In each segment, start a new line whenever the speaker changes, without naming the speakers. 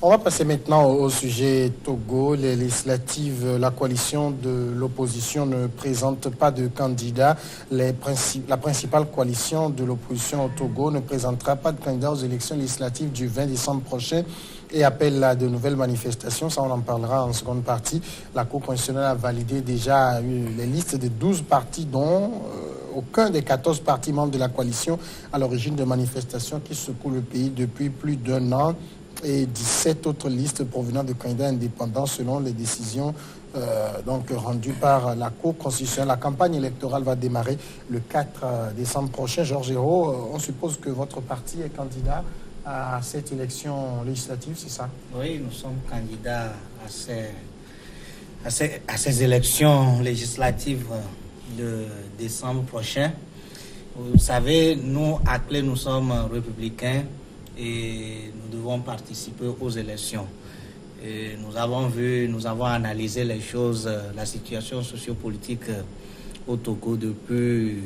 On va passer maintenant au sujet Togo. Les législatives, la coalition de l'opposition ne présente pas de candidat. La principale coalition de l'opposition au Togo ne présentera pas de candidat aux élections législatives du 20 décembre prochain et appelle à de nouvelles manifestations. Ça, on en parlera en seconde partie. La Cour constitutionnelle a validé déjà les listes de 12 partis dont aucun des 14 partis membres de la coalition à l'origine de manifestations qui secouent le pays depuis plus d'un an, et 17 autres listes provenant de candidats indépendants selon les décisions rendues par la Cour constitutionnelle. La campagne électorale va démarrer le 4 décembre prochain. Georges Hérault, on suppose que votre parti est candidat à cette élection législative, c'est ça?
Oui, nous sommes candidats à ces élections législatives de décembre prochain. Vous savez, nous, à Clé, nous sommes républicains et nous devons participer aux élections. Et nous avons analysé les choses, la situation sociopolitique au Togo depuis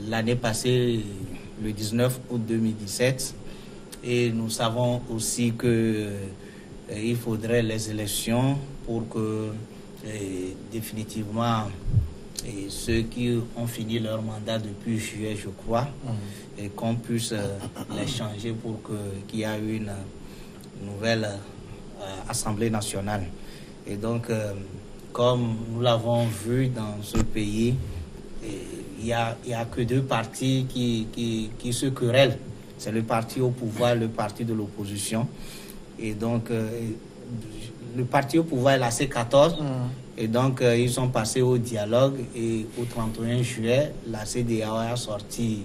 l'année passée, le 19 août 2017. Et nous savons aussi qu'il faudrait les élections pour que définitivement ceux qui ont fini leur mandat depuis juillet, je crois, et qu'on puisse les changer pour qu'il y ait une nouvelle Assemblée nationale. Et donc, comme nous l'avons vu dans ce pays, il n'y a que deux partis qui se querellent. C'est le parti au pouvoir, le parti de l'opposition. Et donc, le parti au pouvoir est la C14. Et donc, ils sont passés au dialogue. Et au 31 juillet, la CEDEAO a sorti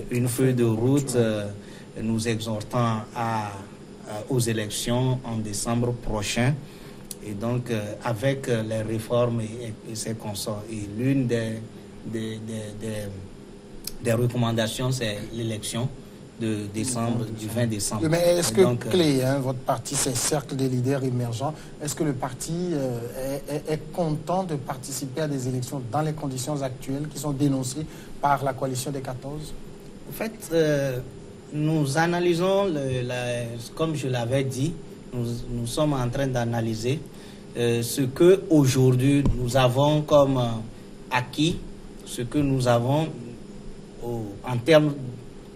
une feuille de route nous exhortant aux élections en décembre prochain. Et donc, avec les réformes et ses consorts. Et l'une des recommandations, c'est l'élection de décembre, du 20 décembre.
Mais est-ce que Clé, votre parti, c'est Cercle des leaders émergents, est-ce que le parti est content de participer à des élections dans les conditions actuelles qui sont dénoncées par la coalition des 14?
En fait, nous analysons, comme je l'avais dit, nous sommes en train d'analyser ce que aujourd'hui nous avons comme acquis, ce que nous avons en termes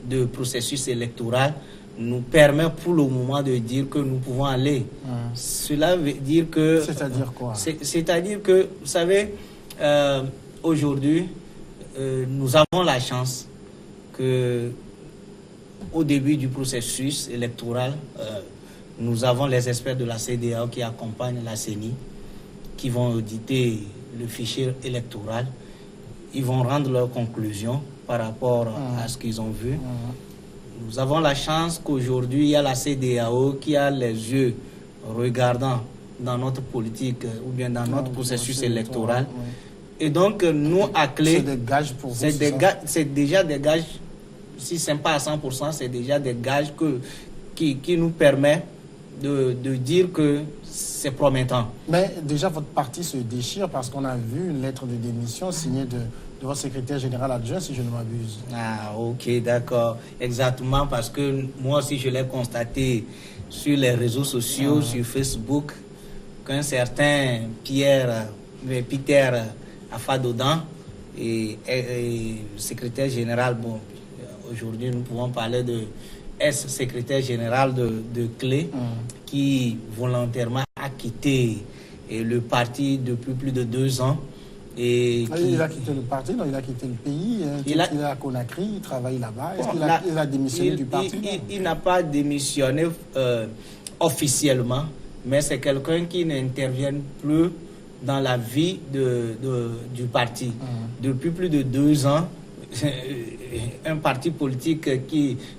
de processus électoral nous permet pour le moment de dire que nous pouvons aller. Cela veut dire que...
C'est-à-dire quoi?
C'est-à-dire que, vous savez, aujourd'hui, nous avons la chance que au début du processus électoral, nous avons les experts de la CEDEAO qui accompagnent la CENI, qui vont auditer le fichier électoral. Ils vont rendre leurs conclusions par rapport à ce qu'ils ont vu. Nous avons la chance qu'aujourd'hui, il y a la CEDEAO qui a les yeux regardant dans notre politique ou bien dans notre processus électoral. Et donc, nous, à Clé...
C'est des gages pour vous,
c'est déjà des gages, si ce n'est pas à 100%, c'est déjà des gages qui nous permettent de dire que c'est promettant.
Mais déjà, votre parti se déchire parce qu'on a vu une lettre de démission signée de votre secrétaire général adjoint, si je ne m'abuse.
Ah, ok, d'accord. Exactement, parce que moi aussi, je l'ai constaté sur les réseaux sociaux, sur Facebook, qu'un certain Peter Afadodan et secrétaire général, bon, aujourd'hui, nous pouvons parler de ex-secrétaire général de Clé, qui volontairement a quitté le parti depuis plus de 2 ans. Et
il a quitté le parti, non, il a quitté le pays, il est à Conakry, il travaille là-bas. Est-ce qu'il a démissionné du parti?
Il n'a pas démissionné officiellement, mais c'est quelqu'un qui n'intervient plus dans la vie du parti. Depuis plus de 2 ans, un parti politique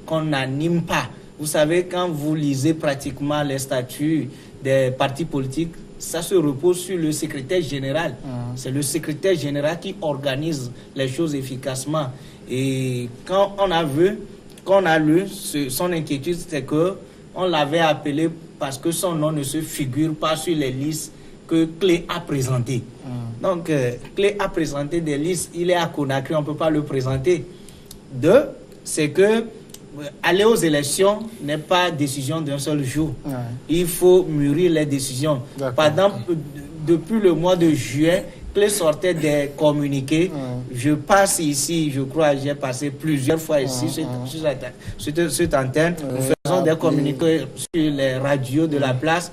qu'on n'anime pas. Vous savez, quand vous lisez pratiquement les statuts des partis politiques, ça se repose sur le secrétaire général. C'est le secrétaire général qui organise les choses efficacement. Et quand on a lu son inquiétude, c'est qu'on l'avait appelé parce que son nom ne se figure pas sur les listes que Clé a présentées. Donc, Clé a présenté des listes, il est à Conakry, on ne peut pas le présenter. 2, c'est que aller aux élections n'est pas décision d'un seul jour.
Ouais.
Il faut mûrir les décisions. Par exemple, depuis le mois de juin, que sortaient des communiqués. Je passe ici, je crois, j'ai passé plusieurs fois ici sur cette antenne. Nous faisons des communiqués sur les radios de la place.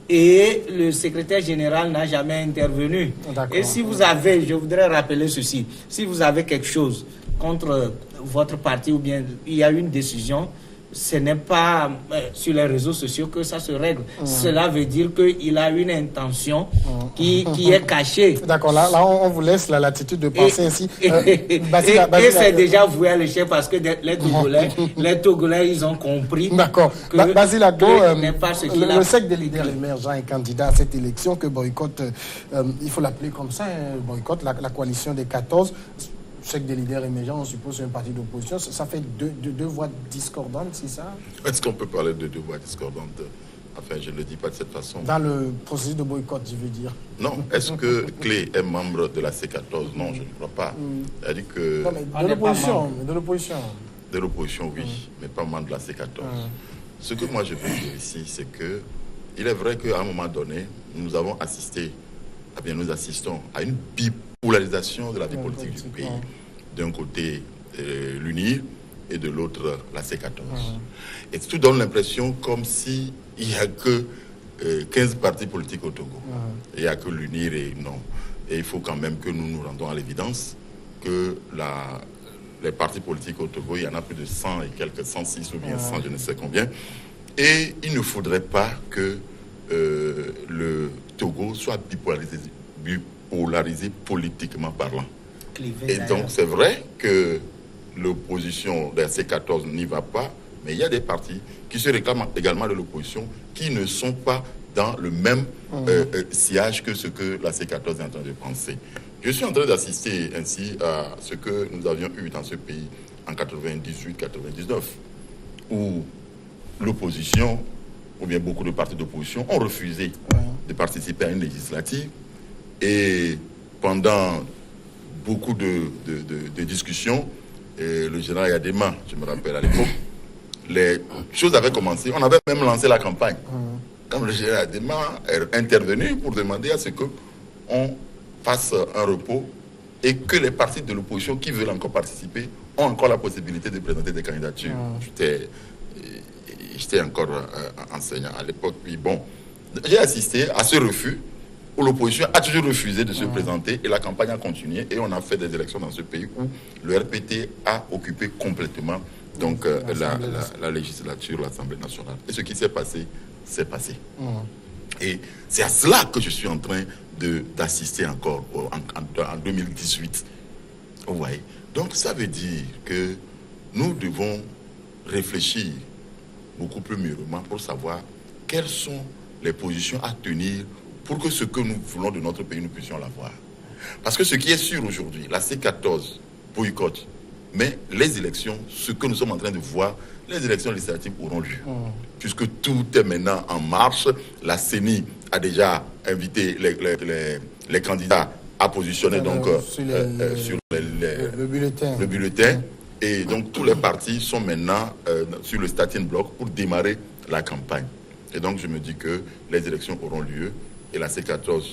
Et le secrétaire général n'a jamais intervenu. Et si vous avez, je voudrais rappeler ceci, si vous avez quelque chose contre votre parti ou bien il y a une décision, ce n'est pas sur les réseaux sociaux que ça se règle. Cela veut dire qu'il a une intention qui est cachée.
D'accord, là on vous laisse la latitude de penser ainsi.
Et c'est déjà voué à l'échec parce que les Togolais, ils ont compris.
D'accord. Basile Agbo, le SEC des leaders émergents est candidat à cette élection que boycotte, il faut l'appeler comme ça, boycotte la coalition des 14. Chèque des leaders émergents, on suppose un parti d'opposition, ça fait deux voix discordantes, c'est ça?
Est-ce qu'on peut parler de deux voix discordantes? Enfin, je ne le dis pas de cette façon.
Dans le processus de boycott, je veux dire.
Non. Est-ce que Clé est membre de la C14? Non, je ne crois pas. C'est-à-dire que...
Non, mais de l'opposition.
De l'opposition, oui, mais pas membre de la C14. Ce que moi je peux dire ici, c'est que il est vrai qu'à un moment donné, nous avons assisté, nous assistons à une bipolarisation de la vie politique du pays. D'un côté, l'UNIR et de l'autre, la C14. Et tout donne l'impression comme s'il n'y a que 15 partis politiques au Togo. Il n'y a que l'UNIR et non. Et il faut quand même que nous nous rendons à l'évidence que les partis politiques au Togo, il y en a plus de 100 et quelques 106 ou bien 100, je ne sais combien. Et il ne faudrait pas que le Togo soit bipolarisé politiquement parlant. Et donc c'est vrai que l'opposition de la C14 n'y va pas, mais il y a des partis qui se réclament également de l'opposition qui ne sont pas dans le même sillage que ce que la C14 est en train de penser. Je suis en train d'assister ainsi à ce que nous avions eu dans ce pays en 98-99, où l'opposition, ou bien beaucoup de partis d'opposition, ont refusé de participer à une législative. Et pendant beaucoup de discussions, et le général Yadema, je me rappelle à l'époque, les choses avaient commencé. On avait même lancé la campagne. Quand le général Yadema est intervenu pour demander à ce qu'on fasse un repos et que les partis de l'opposition qui veulent encore participer ont encore la possibilité de présenter des candidatures. J'étais encore enseignant à l'époque. Puis bon, j'ai assisté à ce refus où l'opposition a toujours refusé de se présenter et la campagne a continué et on a fait des élections dans ce pays où le RPT a occupé complètement donc la législature, l'Assemblée nationale. Et ce qui s'est passé, c'est passé. Et c'est à cela que je suis en train d'assister encore en 2018. Vous voyez? Donc ça veut dire que nous devons réfléchir beaucoup plus mûrement pour savoir quelles sont les positions à tenir pour que ce que nous voulons de notre pays, nous puissions l'avoir. Parce que ce qui est sûr aujourd'hui, la C14 boycotte, mais les élections, ce que nous sommes en train de voir, les élections législatives auront lieu. Puisque tout est maintenant en marche, la CENI a déjà invité les candidats à positionner sur le bulletin. Et donc tous les partis sont maintenant sur le starting block pour démarrer la campagne. Et donc je me dis que les élections auront lieu et la C14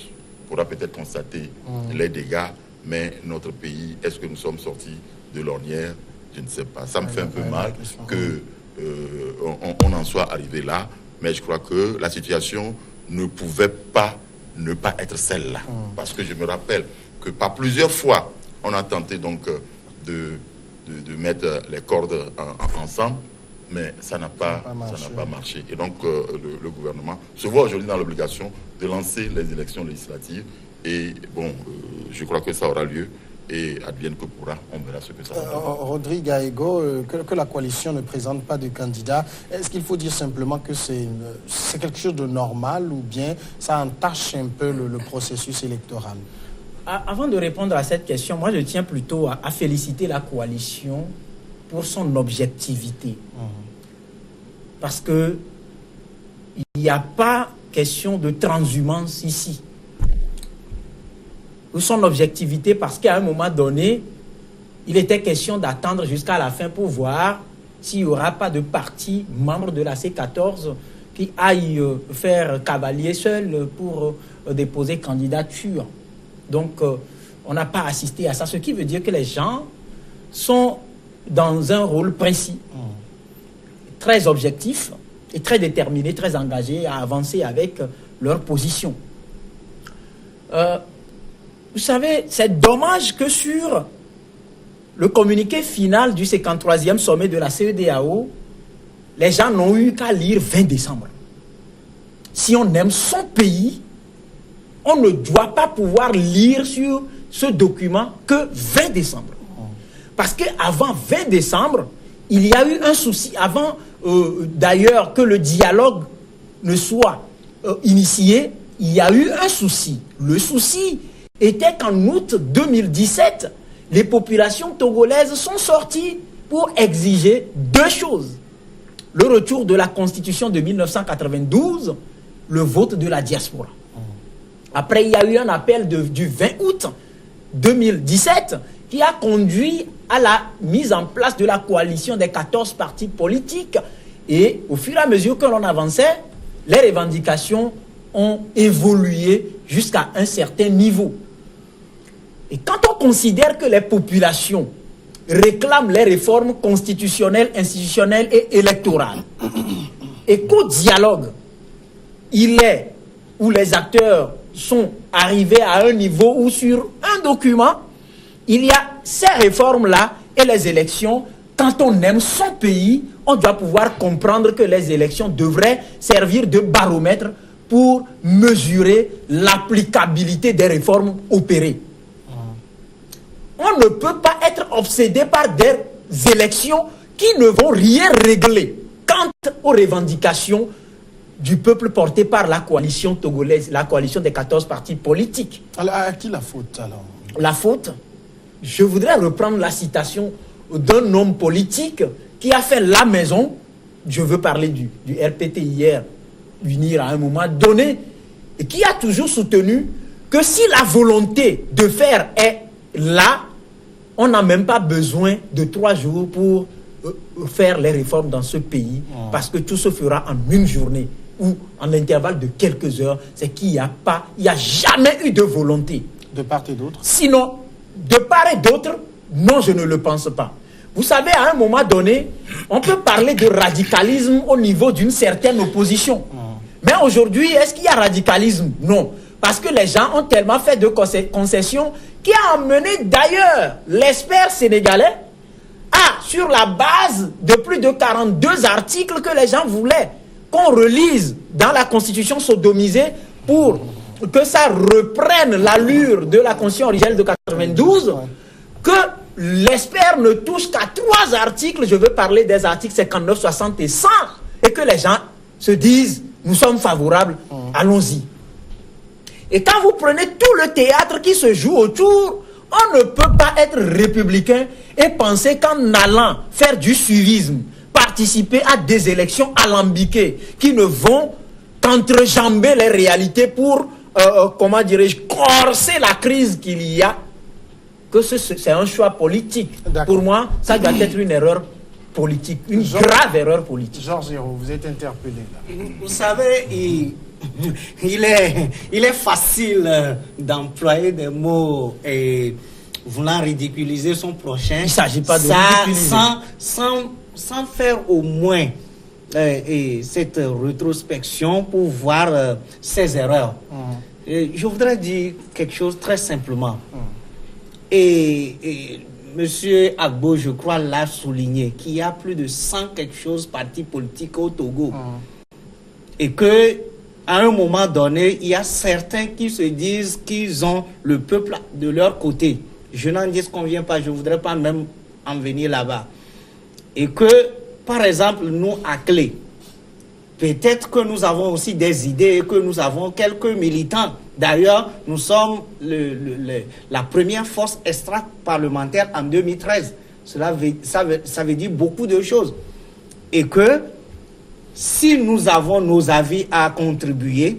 pourra peut-être constater les dégâts, mais notre pays, est-ce que nous sommes sortis de l'ornière? Je ne sais pas. Ça me fait un peu mal qu'on en soit arrivé là, mais je crois que la situation ne pouvait pas ne pas être celle-là. Parce que je me rappelle que par plusieurs fois, on a tenté donc de mettre les cordes ensemble, mais ça n'a pas marché. Et donc, le gouvernement se voit aujourd'hui dans l'obligation de lancer les élections législatives. Et bon, je crois que ça aura lieu. Et advienne que pourra, on verra ce que ça va donner.
Rodrigue Aego, que la coalition ne présente pas de candidat, est-ce qu'il faut dire simplement que c'est quelque chose de normal ou bien ça entache un peu le processus électoral?
Avant de répondre à cette question, moi je tiens plutôt à féliciter la coalition pour son objectivité. Parce que il n'y a pas question de transhumance ici. Ou son objectivité parce qu'à un moment donné, il était question d'attendre jusqu'à la fin pour voir s'il n'y aura pas de parti membre de la C14 qui aille faire cavalier seul pour déposer candidature. Donc, on n'a pas assisté à ça, ce qui veut dire que les gens sont dans un rôle précis, très objectif et très déterminés, très engagés à avancer avec leur position. Vous savez, c'est dommage que sur le communiqué final du 53e sommet de la CEDEAO, les gens n'ont eu qu'à lire 20 décembre. Si on aime son pays, on ne doit pas pouvoir lire sur ce document que 20 décembre. Parce qu'avant 20 décembre, il y a eu un souci. Avant d'ailleurs que le dialogue ne soit initié, il y a eu un souci. Le souci était qu'en août 2017, les populations togolaises sont sorties pour exiger deux choses. Le retour de la Constitution de 1992, le vote de la diaspora. Après, il y a eu un appel du 20 août 2017 qui a conduit à la mise en place de la coalition des 14 partis politiques. Et au fur et à mesure que l'on avançait, les revendications ont évolué jusqu'à un certain niveau. Et quand on considère que les populations réclament les réformes constitutionnelles, institutionnelles et électorales, et qu'au dialogue, il est où les acteurs sont arrivés à un niveau où sur un document, il y a ces réformes-là et les élections. Quand on aime son pays, on doit pouvoir comprendre que les élections devraient servir de baromètre pour mesurer l'applicabilité des réformes opérées. On ne peut pas être obsédé par des élections qui ne vont rien régler quant aux revendications du peuple porté par la coalition togolaise, la coalition des 14 partis politiques.
Alors, à qui la faute alors?
La faute, je voudrais reprendre la citation d'un homme politique qui a fait la maison, je veux parler du RPT hier, unir à un moment donné, et qui a toujours soutenu que si la volonté de faire est là, on n'a même pas besoin de 3 jours pour faire les réformes dans ce pays, parce que tout se fera en une journée ou en l'intervalle de quelques heures. C'est qu'il n'y a jamais eu de volonté.
De part et d'autre?
Sinon, de part et d'autre, non, je ne le pense pas. Vous savez, à un moment donné, on peut parler de radicalisme au niveau d'une certaine opposition. Mais aujourd'hui, est-ce qu'il y a radicalisme? Non. Parce que les gens ont tellement fait de concessions qui a amené d'ailleurs l'expert sénégalais à, sur la base de plus de 42 articles que les gens voulaient qu'on relise dans la Constitution sodomisée pour que ça reprenne l'allure de la Constitution originelle de 92, que l'expert ne touche qu'à 3 articles, je veux parler des articles 59, 60 et 100, et que les gens se disent, nous sommes favorables, allons-y. Et quand vous prenez tout le théâtre qui se joue autour, on ne peut pas être républicain et penser qu'en allant faire du suivisme, participer à des élections alambiquées qui ne vont qu'entrejamber les réalités pour, comment dirais-je, corser la crise qu'il y a, que c'est un choix politique. Pour moi, ça doit être une erreur politique, une grave erreur politique.
Georges Hérault, vous êtes interpellé là.
Vous savez, il est facile d'employer des mots et voulant ridiculiser son prochain.
Il ne s'agit pas de
ridiculiser. Sans faire au moins cette rétrospection pour voir ses erreurs. Je voudrais dire quelque chose très simplement. Et Monsieur Agbo, je crois, l'a souligné, qu'il y a plus de 100 quelque chose partis politiques au Togo. Et que à un moment donné, il y a certains qui se disent qu'ils ont le peuple de leur côté. Je n'en dis qu'on vient pas, je ne voudrais pas même en venir là-bas. Et que, par exemple, nous, à Clé, peut-être que nous avons aussi des idées et que nous avons quelques militants. D'ailleurs, nous sommes la première force extra-parlementaire en 2013. Ça veut dire beaucoup de choses. Et que si nous avons nos avis à contribuer,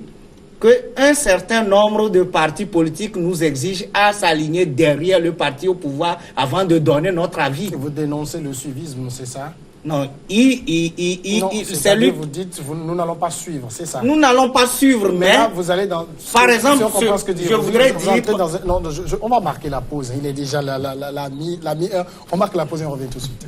qu'un certain nombre de partis politiques nous exigent à s'aligner derrière le parti au pouvoir avant de donner notre avis.
Vous dénoncez le suivisme, c'est ça?
Non,
Non,
c'est
c'est-à-dire,
lui.
vous dites, nous n'allons pas suivre, c'est ça.
Nous n'allons pas suivre, mais
là, vous allez dans.
par exemple,
si on comprend ce que dit,
je voudrais
vous entrez
dire.
dans on va marquer la pause. Il est déjà la mi-heure. On marque la pause et on revient tout de suite.